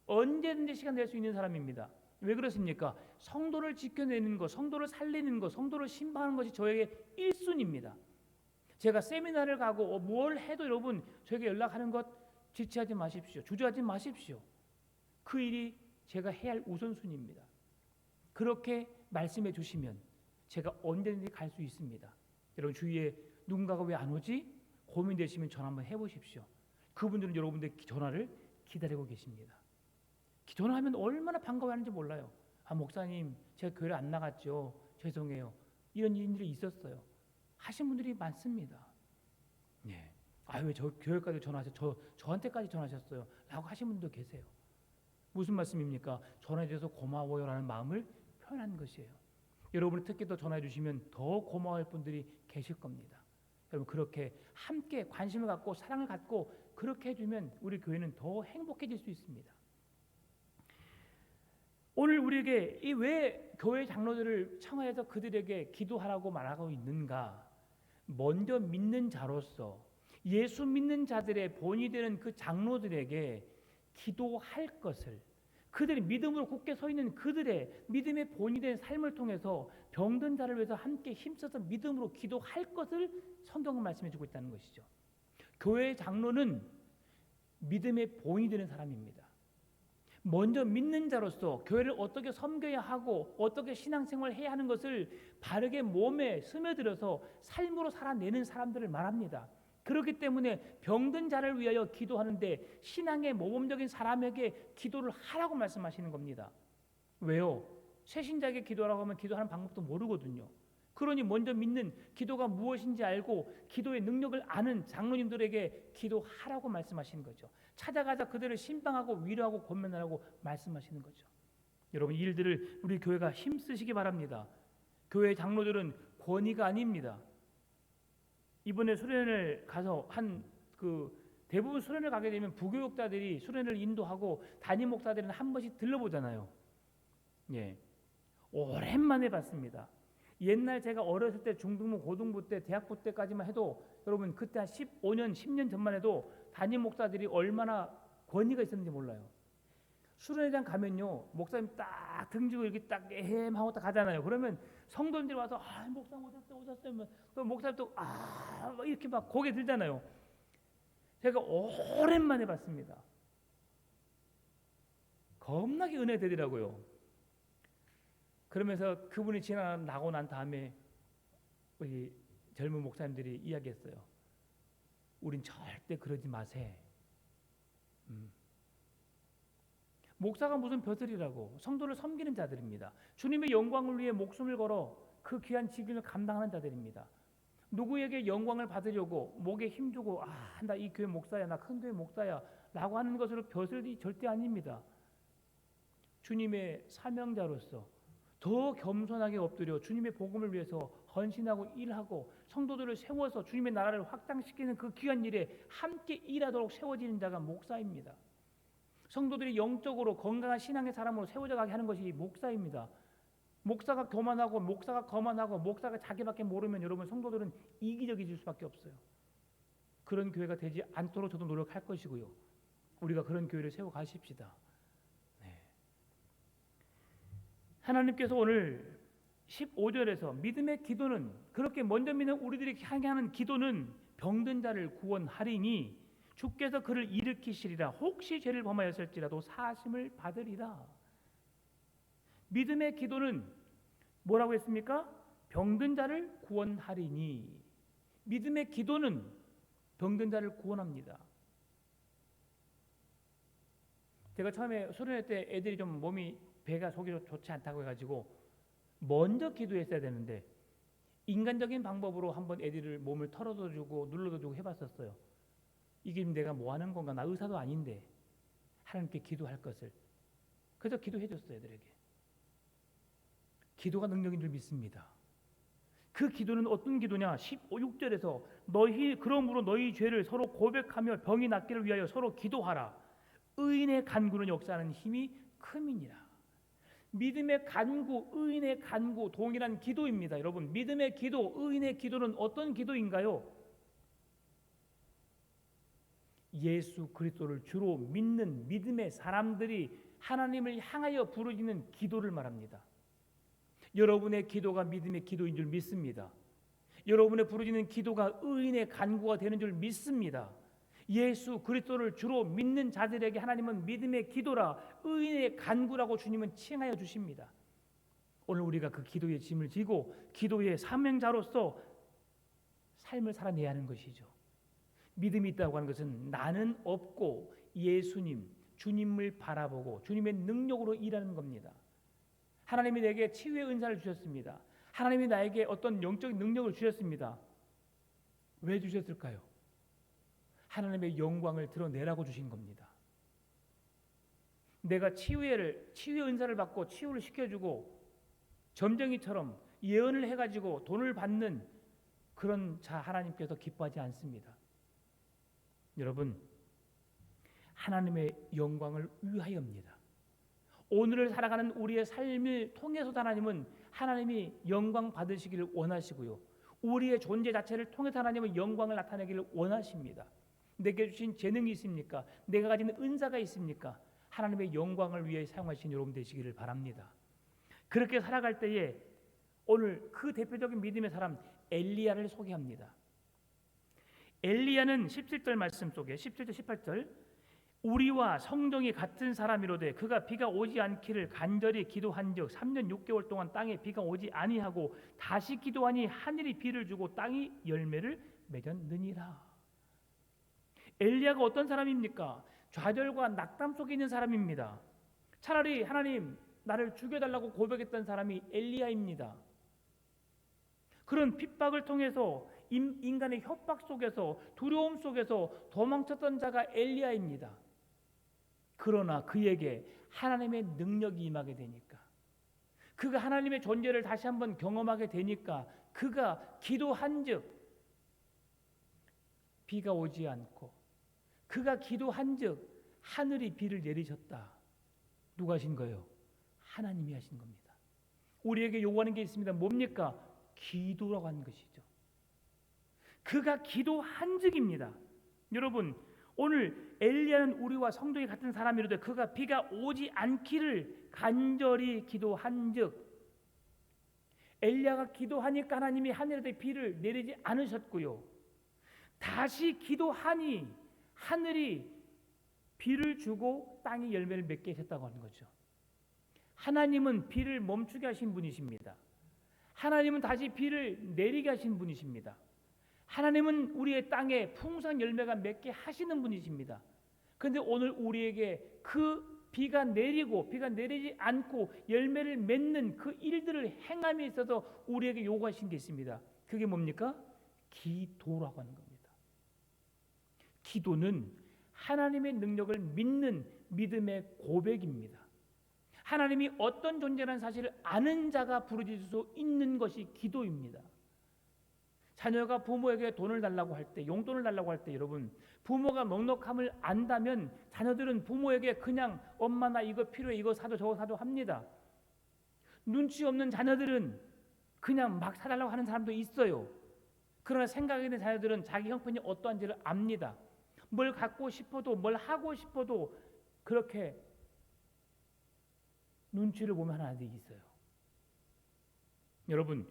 언제든지 시간 낼 수 있는 사람입니다. 왜 그렇습니까? 성도를 지켜내는 것, 성도를 살리는 것, 성도를 신방하는 것이 저에게 1순위입니다. 제가 세미나를 가고 뭘 해도 여러분 저에게 연락하는 것 지체하지 마십시오. 주저하지 마십시오. 그 일이 제가 해야 할 우선순위입니다. 그렇게 말씀해 주시면 제가 언제든지 갈 수 있습니다. 여러분 주위에 누군가가 왜 안 오지? 고민되시면 전화 한번 해보십시오. 그분들은 여러분들 전화를 기다리고 계십니다. 전화하면 얼마나 반가워하는지 몰라요. 아 목사님 제가 교회를 안 나갔죠. 죄송해요. 이런 일들이 있었어요. 하신 분들이 많습니다. 네. 아 왜 저 교회까지 전화하셔? 저한테까지 전화하셨어요. 라고 하신 분도 계세요. 무슨 말씀입니까? 전화해 주셔서 고마워요라는 마음을 표현한 것이에요. 여러분이 특히 더 전화해 주시면 더 고마워할 분들이 계실 겁니다. 여러분 그렇게 함께 관심을 갖고 사랑을 갖고 그렇게 해주면 우리 교회는 더 행복해질 수 있습니다. 오늘 우리에게 이 왜 교회 장로들을 청하여서 그들에게 기도하라고 말하고 있는가? 먼저 믿는 자로서 예수 믿는 자들의 본이 되는 그 장로들에게 기도할 것을, 그들이 믿음으로 굳게 서 있는 그들의 믿음의 본이 된 삶을 통해서 병든 자를 위해서 함께 힘써서 믿음으로 기도할 것을 성경은 말씀해 주고 있다는 것이죠. 교회 장로는 믿음의 본이 되는 사람입니다. 먼저 믿는 자로서 교회를 어떻게 섬겨야 하고 어떻게 신앙생활을 해야 하는 것을 바르게 몸에 스며들어서 삶으로 살아내는 사람들을 말합니다. 그렇기 때문에 병든 자를 위하여 기도하는데 신앙의 모범적인 사람에게 기도를 하라고 말씀하시는 겁니다. 왜요? 새신자에게 기도하라고 하면 기도하는 방법도 모르거든요. 그러니 먼저 믿는 기도가 무엇인지 알고 기도의 능력을 아는 장로님들에게 기도하라고 말씀하시는 거죠. 찾아가서 그들을 신방하고 위로하고 권면하라고 말씀하시는 거죠. 여러분 이 일들을 우리 교회가 힘쓰시기 바랍니다. 교회 장로들은 권위가 아닙니다. 이번에 수련을 가서 대부분 수련을 가게 되면 부교육자들이 수련을 인도하고 담임 목사들은 한 번씩 들러보잖아요. 예, 오랜만에 봤습니다. 옛날 제가 어렸을 때 중등부, 고등부 때, 대학부 때까지만 해도 여러분 그때 한 15년, 10년 전만 해도 담임 목사들이 얼마나 권위가 있었는지 몰라요. 수련회장 가면요, 목사님 딱 등지고 이렇게 딱 하고 딱 가잖아요. 그러면 성도님들이 와서 목사님 오셨어요. 또 목사님 또 이렇게 막 고개 들잖아요. 제가 오랜만에 봤습니다. 겁나게 은혜 되더라고요. 그러면서 그분이 지나가고 난 다음에 우리 젊은 목사님들이 이야기했어요. 우린 절대 그러지 마세요. 목사가 무슨 벼슬이라고, 성도를 섬기는 자들입니다. 주님의 영광을 위해 목숨을 걸어 그 귀한 직임을 감당하는 자들입니다. 누구에게 영광을 받으려고 목에 힘주고 나 이 교회 목사야, 나 큰 교회 목사야 라고 하는 것으로 벼슬이 절대 아닙니다. 주님의 사명자로서 더 겸손하게 엎드려 주님의 복음을 위해서 헌신하고 일하고 성도들을 세워서 주님의 나라를 확장시키는 그 귀한 일에 함께 일하도록 세워지는 자가 목사입니다. 성도들이 영적으로 건강한 신앙의 사람으로 세워져 가게 하는 것이 목사입니다. 목사가 교만하고 목사가 거만하고 목사가 자기밖에 모르면 여러분 성도들은 이기적이질 수밖에 없어요. 그런 교회가 되지 않도록 저도 노력할 것이고요. 우리가 그런 교회를 세워 가십시다. 네. 하나님께서 오늘 15절에서 믿음의 기도는, 그렇게 먼저 믿는 우리들이 향해 하는 기도는 병든 자를 구원하리니 주께서 그를 일으키시리라. 혹시 죄를 범하였을지라도 사하심을 받으리라. 믿음의 기도는 뭐라고 했습니까? 병든 자를 구원하리니. 믿음의 기도는 병든 자를 구원합니다. 제가 처음에 수련회 때 애들이 좀 몸이 배가 속이 좋지 않다고 해가지고 먼저 기도했어야 되는데 인간적인 방법으로 한번 애들을 몸을 털어도 주고 눌러도 주고 해봤었어요. 이게 내가 뭐 하는 건가? 나 의사도 아닌데 하나님께 기도할 것을. 그래서 기도해 줬어요, 애들에게. 기도가 능력인 줄 믿습니다. 그 기도는 어떤 기도냐? 6절에서 너희 그러므로 너희 죄를 서로 고백하며 병이 낫기를 위하여 서로 기도하라. 의인의 간구는 역사하는 힘이 큼이니라. 믿음의 간구, 의인의 간구 동일한 기도입니다. 여러분, 믿음의 기도, 의인의 기도는 어떤 기도인가요? 예수 그리스도를 주로 믿는 믿음의 사람들이 하나님을 향하여 부르짖는 기도를 말합니다. 여러분의 기도가 믿음의 기도인 줄 믿습니다. 여러분의 부르짖는 기도가 의인의 간구가 되는 줄 믿습니다. 예수 그리스도를 주로 믿는 자들에게 하나님은 믿음의 기도라, 의인의 간구라고 주님은 칭하여 주십니다. 오늘 우리가 그 기도의 짐을 지고 기도의 사명자로서 삶을 살아내야 하는 것이죠. 믿음이 있다고 하는 것은 나는 없고 예수님, 주님을 바라보고 주님의 능력으로 일하는 겁니다. 하나님이 내게 치유의 은사를 주셨습니다. 하나님이 나에게 어떤 영적인 능력을 주셨습니다. 왜 주셨을까요? 하나님의 영광을 드러내라고 주신 겁니다. 내가 치유의 은사를 받고 치유를 시켜주고 점쟁이처럼 예언을 해가지고 돈을 받는 그런 자 하나님께서 기뻐하지 않습니다. 여러분, 하나님의 영광을 위하여입니다. 오늘을 살아가는 우리의 삶을 통해서도 하나님은 하나님이 영광 받으시기를 원하시고요, 우리의 존재 자체를 통해서 하나님은 영광을 나타내기를 원하십니다. 내게 주신 재능이 있습니까? 내가 가진 은사가 있습니까? 하나님의 영광을 위해 사용하신 여러분 되시기를 바랍니다. 그렇게 살아갈 때에 오늘 그 대표적인 믿음의 사람 엘리야를 소개합니다. 엘리야는 17절 말씀 속에 17절 18절 우리와 성정이 같은 사람이로되 그가 비가 오지 않기를 간절히 기도한즉 3년 6개월 동안 땅에 비가 오지 아니하고 다시 기도하니 하늘이 비를 주고 땅이 열매를 맺었느니라. 엘리야가 어떤 사람입니까? 좌절과 낙담 속에 있는 사람입니다. 차라리 하나님 나를 죽여달라고 고백했던 사람이 엘리야입니다. 그런 핍박을 통해서 인간의 협박 속에서 두려움 속에서 도망쳤던 자가 엘리야입니다. 그러나 그에게 하나님의 능력이 임하게 되니까, 그가 하나님의 존재를 다시 한번 경험하게 되니까 그가 기도한즉 비가 오지 않고, 그가 기도한즉 하늘이 비를 내리셨다. 누가 하신 거예요? 하나님이 하신 겁니다. 우리에게 요구하는 게 있습니다. 뭡니까? 기도라고 하는 것이죠. 그가 기도한즉입니다. 여러분, 오늘 엘리야는 우리와 성도이 같은 사람이로되 그가 비가 오지 않기를 간절히 기도한즉, 엘리야가 기도하니까 하나님이 하늘에 비를 내리지 않으셨고요, 다시 기도하니 하늘이 비를 주고 땅이 열매를 맺게 하셨다고 하는 거죠. 하나님은 비를 멈추게 하신 분이십니다. 하나님은 다시 비를 내리게 하신 분이십니다. 하나님은 우리의 땅에 풍성한 열매가 맺게 하시는 분이십니다. 그런데 오늘 우리에게 그 비가 내리고 비가 내리지 않고 열매를 맺는 그 일들을 행함에 있어서 우리에게 요구하신 게 있습니다. 그게 뭡니까? 기도라고 하는 겁니다. 기도는 하나님의 능력을 믿는 믿음의 고백입니다. 하나님이 어떤 존재라는 사실을 아는 자가 부르짖을 수 있는 것이 기도입니다. 자녀가 부모에게 돈을 달라고 할 때, 용돈을 달라고 할 때, 여러분, 부모가 넉넉함을 안다면 자녀들은 부모에게 그냥 엄마 나 이거 필요해, 이거 사줘, 저거 사줘 합니다. 눈치 없는 자녀들은 그냥 막 사달라고 하는 사람도 있어요. 그러나 생각이 있는 자녀들은 자기 형편이 어떠한지를 압니다. 뭘 갖고 싶어도, 뭘 하고 싶어도 그렇게 눈치를 보면 하는 아들이 있어요. 여러분,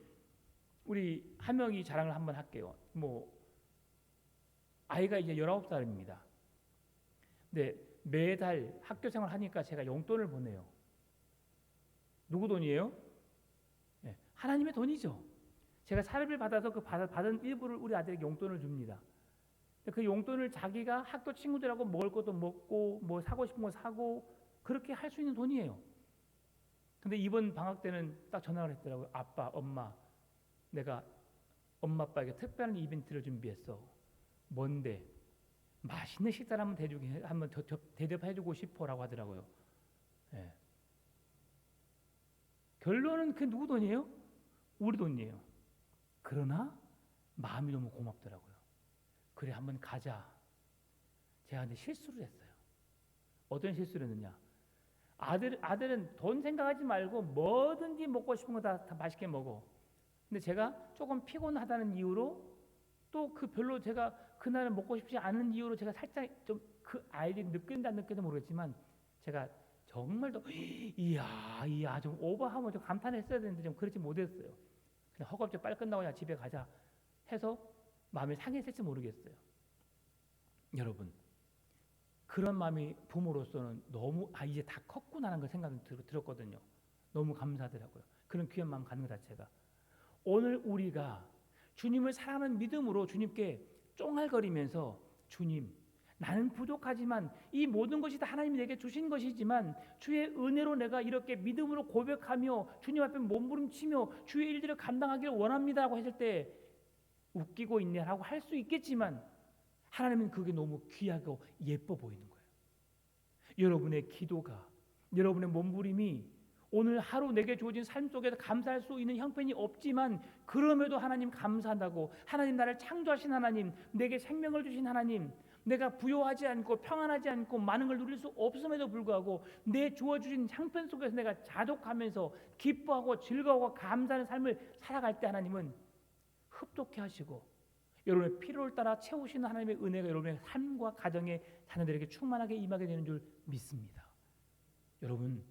우리 한 명이 자랑을 한번 할게요. 아이가 이제 19살입니다. 근데 매달 학교 생활 하니까 제가 용돈을 보내요. 누구 돈이에요? 네, 하나님의 돈이죠. 제가 사례를 받아서 그 받은 일부를 우리 아들에게 용돈을 줍니다. 그 용돈을 자기가 학교 친구들하고 먹을 것도 먹고 뭐 사고 싶은 거 사고 그렇게 할 수 있는 돈이에요. 근데 이번 방학 때는 딱 전화를 했더라고요. 아빠, 엄마, 내가 엄마 아빠에게 특별한 이벤트를 준비했어. 뭔데? 맛있는 식사를 한번 대접해주고 싶어라고 하더라고요. 네. 결론은 그 누구 돈이에요? 우리 돈이에요. 그러나 마음이 너무 고맙더라고요. 그래 한번 가자. 제가 근데 실수를 했어요. 어떤 실수를 했느냐? 아들은 돈 생각하지 말고 뭐든지 먹고 싶은 거 다 맛있게 먹어. 근데 제가 조금 피곤하다는 이유로 또 그 별로 제가 그날은 먹고 싶지 않은 이유로 제가 살짝 좀 그 아이들이 느낀다 안 느끼는지 모르겠지만 제가 정말 더 이야 좀 오버하면 좀 감탄했어야 되는데 좀 그렇지 못했어요. 그냥 허겁지겁 빨리 끝나고 그냥 집에 가자 해서 마음이 상했을지 모르겠어요. 여러분 그런 마음이 부모로서는 너무 이제 다 컸구나라는 걸 생각이 들었거든요. 너무 감사하더라고요. 그런 귀한 마음 갖는 것 자체가. 오늘 우리가 주님을 사랑하는 믿음으로 주님께 쫑알거리면서 주님 나는 부족하지만 이 모든 것이 다 하나님이 내게 주신 것이지만 주의 은혜로 내가 이렇게 믿음으로 고백하며 주님 앞에 몸부림치며 주의 일들을 감당하기를 원합니다라고 했을 때 웃기고 있네라고 할 수 있겠지만 하나님은 그게 너무 귀하고 예뻐 보이는 거예요. 여러분의 기도가 여러분의 몸부림이 오늘 하루 내게 주어진 삶 속에서 감사할 수 있는 형편이 없지만 그럼에도 하나님 감사한다고 하나님 나를 창조하신 하나님 내게 생명을 주신 하나님 내가 부요하지 않고 평안하지 않고 많은 걸 누릴 수 없음에도 불구하고 내 주어주신 형편 속에서 내가 자족하면서 기뻐하고 즐거워하고 감사하는 삶을 살아갈 때 하나님은 흡족해 하시고 여러분의 필요를 따라 채우시는 하나님의 은혜가 여러분의 삶과 가정의 자녀들에게 충만하게 임하게 되는 줄 믿습니다. 여러분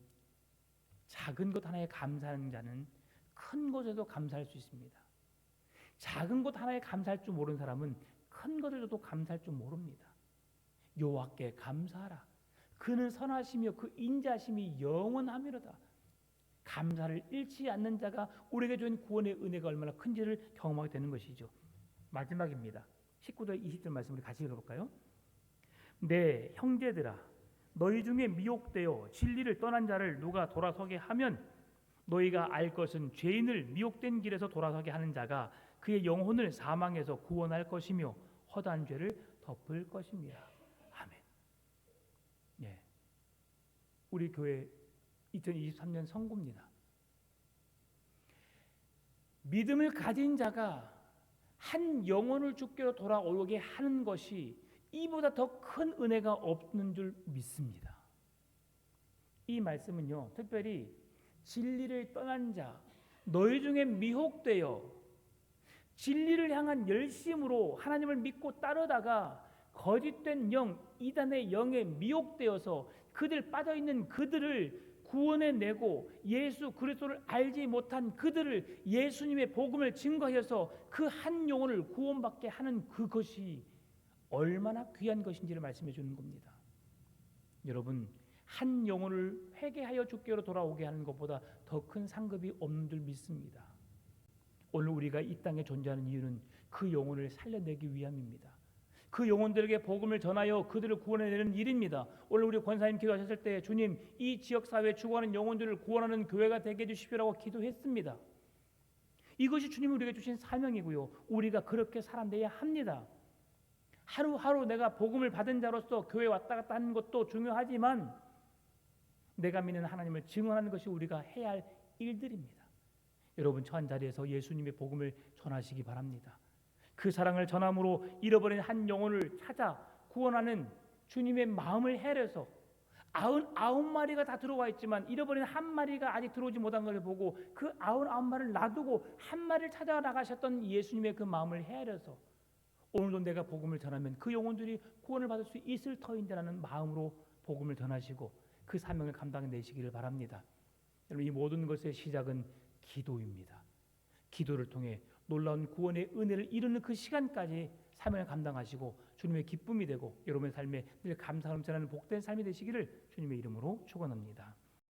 작은 것 하나에 감사하는 자는 큰 것에도 감사할 수 있습니다. 작은 것 하나에 감사할 줄 모르는 사람은 큰 것에도 감사할 줄 모릅니다. 여호와께 감사하라. 그는 선하시며 그 인자심이 영원하미로다. 감사를 잃지 않는 자가 우리에게 준 구원의 은혜가 얼마나 큰지를 경험하게 되는 것이죠. 마지막입니다. 19절 20절 말씀 우리 같이 읽어볼까요? 내 형제들아 너희 중에 미혹되어 진리를 떠난 자를 누가 돌아서게 하면 너희가 알 것은 죄인을 미혹된 길에서 돌아서게 하는 자가 그의 영혼을 사망에서 구원할 것이며 허다한 죄를 덮을 것입니다. 아멘. 예, 우리 교회 2023년 선고입니다. 믿음을 가진 자가 한 영혼을 주께로 돌아오게 하는 것이 이보다 더 큰 은혜가 없는 줄 믿습니다. 이 말씀은요, 특별히 진리를 떠난 자, 너희 중에 미혹되어 진리를 향한 열심으로 하나님을 믿고 따르다가 거짓된 영, 이단의 영에 미혹되어서 그들 빠져있는 그들을 구원해내고 예수 그리스도를 알지 못한 그들을 예수님의 복음을 증거하여서 그 한 영혼을 구원받게 하는 그것이 얼마나 귀한 것인지를 말씀해 주는 겁니다. 여러분 한 영혼을 회개하여 주께로 돌아오게 하는 것보다 더 큰 상급이 없는 줄 믿습니다. 오늘 우리가 이 땅에 존재하는 이유는 그 영혼을 살려내기 위함입니다. 그 영혼들에게 복음을 전하여 그들을 구원해내는 일입니다. 오늘 우리 권사님 기도하셨을 때 주님 이 지역사회에 죽어가는 영혼들을 구원하는 교회가 되게 해주십시오라고 기도했습니다. 이것이 주님이 우리에게 주신 사명이고요. 우리가 그렇게 살아내야 합니다. 하루하루 내가 복음을 받은 자로서 교회에 왔다 갔다 하는 것도 중요하지만 내가 믿는 하나님을 증언하는 것이 우리가 해야 할 일들입니다. 여러분 처한 자리에서 예수님의 복음을 전하시기 바랍니다. 그 사랑을 전함으로 잃어버린 한 영혼을 찾아 구원하는 주님의 마음을 헤아려서 99마리가 다 들어와 있지만 잃어버린 한 마리가 아직 들어오지 못한 것을 보고 그 99마리를 놔두고 한 마리를 찾아 나가셨던 예수님의 그 마음을 헤아려서 오늘도 내가 복음을 전하면 그 영혼들이 구원을 받을 수 있을 터인데라는 마음으로 복음을 전하시고 그 사명을 감당해내시기를 바랍니다. 여러분 이 모든 것의 시작은 기도입니다. 기도를 통해 놀라운 구원의 은혜를 이루는 그 시간까지 사명을 감당하시고 주님의 기쁨이 되고 여러분의 삶에 늘 감사함 전하는 복된 삶이 되시기를 주님의 이름으로 축원합니다.